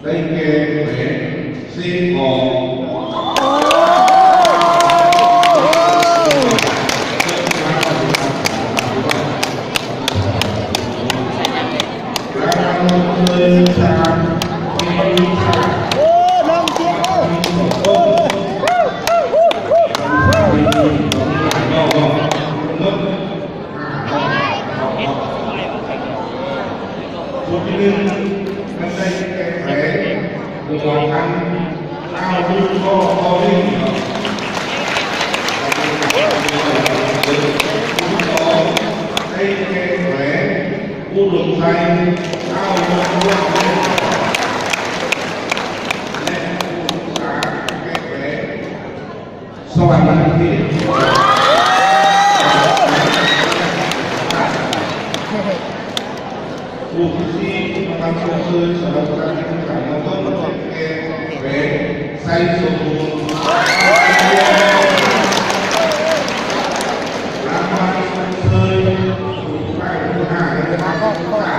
ได้แก่แหวนซีทองส่วนที่หนึ่งมันได้แก่แหวนหัวพันเอาดูข้อวิ่งสองได้แก่แหวนผู้หลงใจเอาดูร่วมและผู้สามแก่แหวนสวรรค์ที่ผู้ที่ทำส่งเสริมสำหรับการแข่งขันต้นแก่แหวนไซส์สมบูรณ์รางวัลส่งเสริมผู้ได้ผู้ห้าและรางวัลผู้ห้า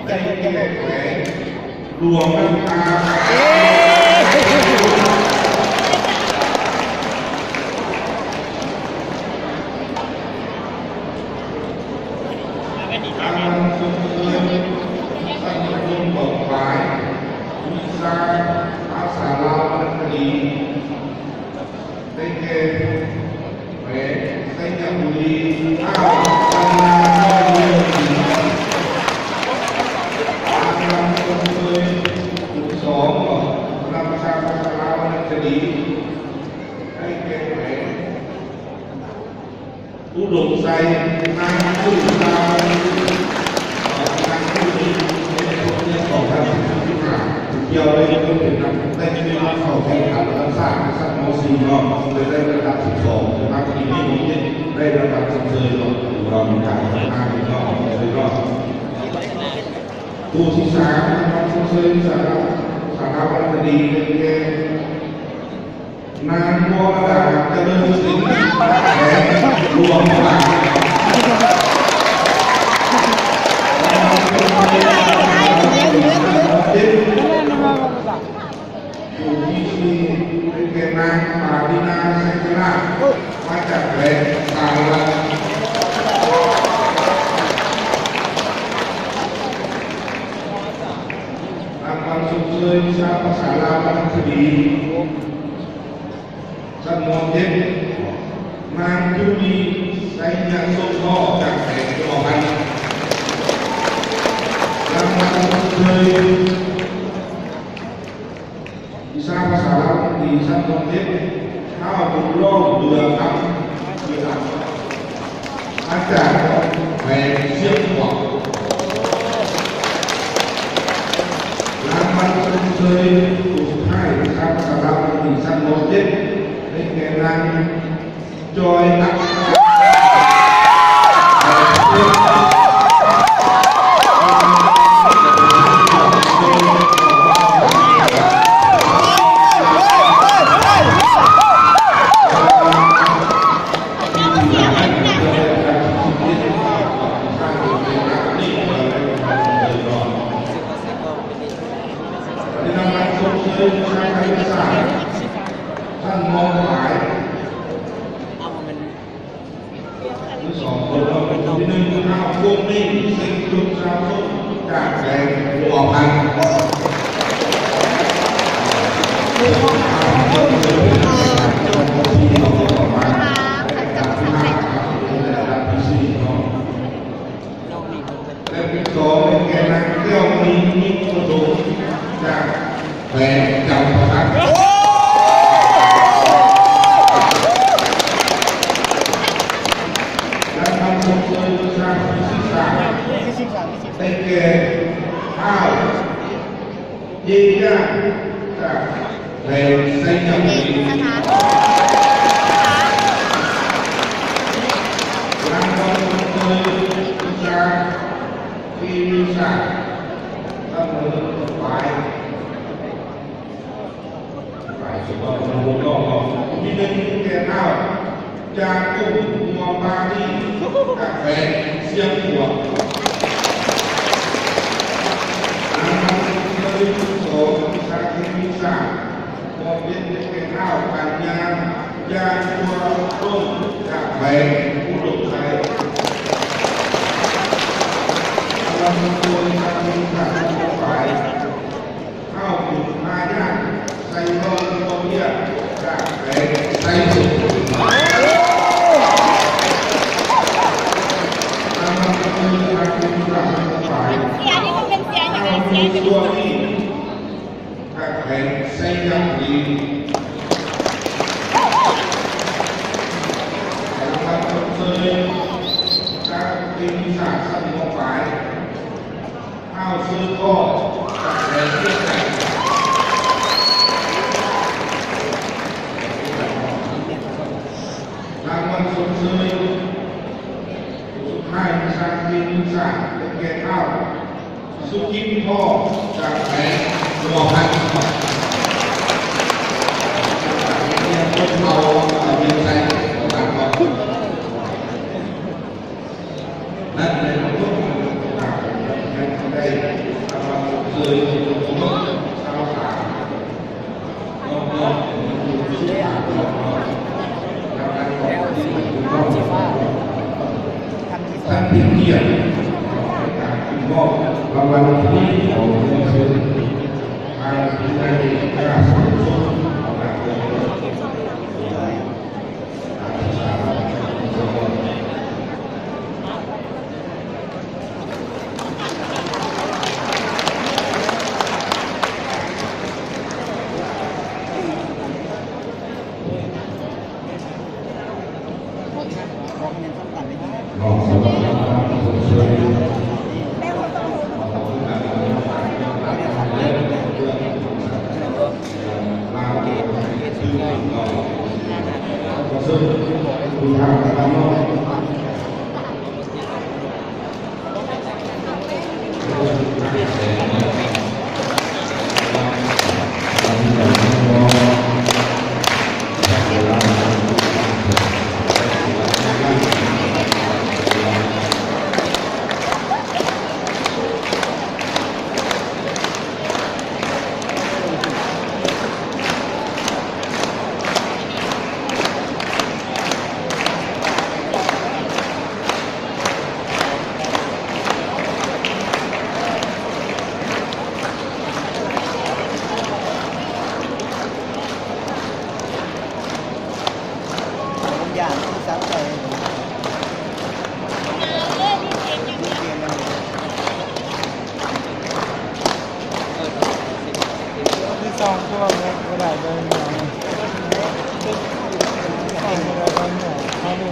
ได้แก่แหวนรวมราคาส่งเสริมสังคมปลอดภัยวิชาภาษาลาวและคดีได้แก่แหวนไซยบุรีอ้าวตำนานน้อยเมืองศรีรางวัลส่งเสริมจุดสองนำวิชาภาษาลาวและคดีได้แก่แหวนอุดมไซนางผู้ตาเกี่ยวได้ยังเป็นได้ที่ได้รับเข้าแข่งขันระดับ3ชั้นม .4 เนาะเลยได้ระดับ12นะครับทีนี้ได้ระดับเซอร์เรามีการพัฒนาเป็นรอบเลยรอบผู้ที่3นะครับเซอร์สาขาวรรณคดีเป็นแก่นางวรดาเจริญศิลป์และรวมพลังผู้ที่เป็นแก่นางปารินาแสงชนะมาจากแหล่งสาระรางวัลส่งเสริมวิชาภาษาลาวและคดีชั้นม .7 นางจุลีไสยสุขพ่อจากแหล่งจังหวัดรางวัลส่งเสริมวิชาภาษาลาวดีชั้นม .7 ข้าวบุญร่องเดือดครับที่หลังมาจากแหล่งเชียงหวังรางวัลส่งเสริมผู้สุดท้ายวิชาภาษาลาวดีชั้นม .7 ได้แก่นางจอยนักท่านมองหมายที่สองคนเราเป็นที่หนึ่งข้าวพวกนี้เซ็งจุดชาวต้นจากแหล่งหัวพันและที่สองเป็นแก่นางเที่ยวมีมิตรโดจากแหล่งจำพรรดิและทำส่งเสริมวิชาฟิสิกส์ได้แก่ข้าวเยี่ยมจากแหล่งไซยบุรีรางวัลส่งเสริมวิชาฟิสิกส์ตั้งแต่ฝ่ายสุขภาพโลกมีหนึ่งแก่ข้าวจากกุ้งมัวปลาที่กาแฟเสียงหัวรางวัล สองวิชาเคมีศาสตร์มอเป็นเด็กแก่ข้าวการงานยานตัวต้นจากไปผู้หลบไทยกำลังตัวทางมีศาสตร์ทั่วไปเข้าถึงอาญาใส่ตอนตัวเบี้ยจากไปใส่สุดเสียนี่มันเป็นเสียยังไงเสียจะ ตัวนี้ถ้าแผ่นใส่ยังดีแต่ละคนเคยการเป็นวิชาสั้นลงไปเข้าซื้อก็ตัดแผ่นเทียบกันรางวัลสมเสยสุดท้ายวิชาเป็นวิชาเป็นแก่ข้าวสุกินพ่อจากแผนสมองพันธุ์เนี่ยคนเอาเรียนใจของการก่อนนั่นเลยเราต้องได้ทำมาเคยผมก็ชาวสามน้องๆอยู่ที่สามแล้วการก่อนที่ผมก็ท่านเพียงเทียบก็รางวัลที่ของผู้ซื้อทางที่ได้กล้าสมทบเอาหลักเงินลองสำหรับผู้ซื้อซึ่งคุณทางการนอกอย่างที่ซักไปที่สองตัวเนี่ยเวลาเดินหน่อยเดินหน่อยเขาดู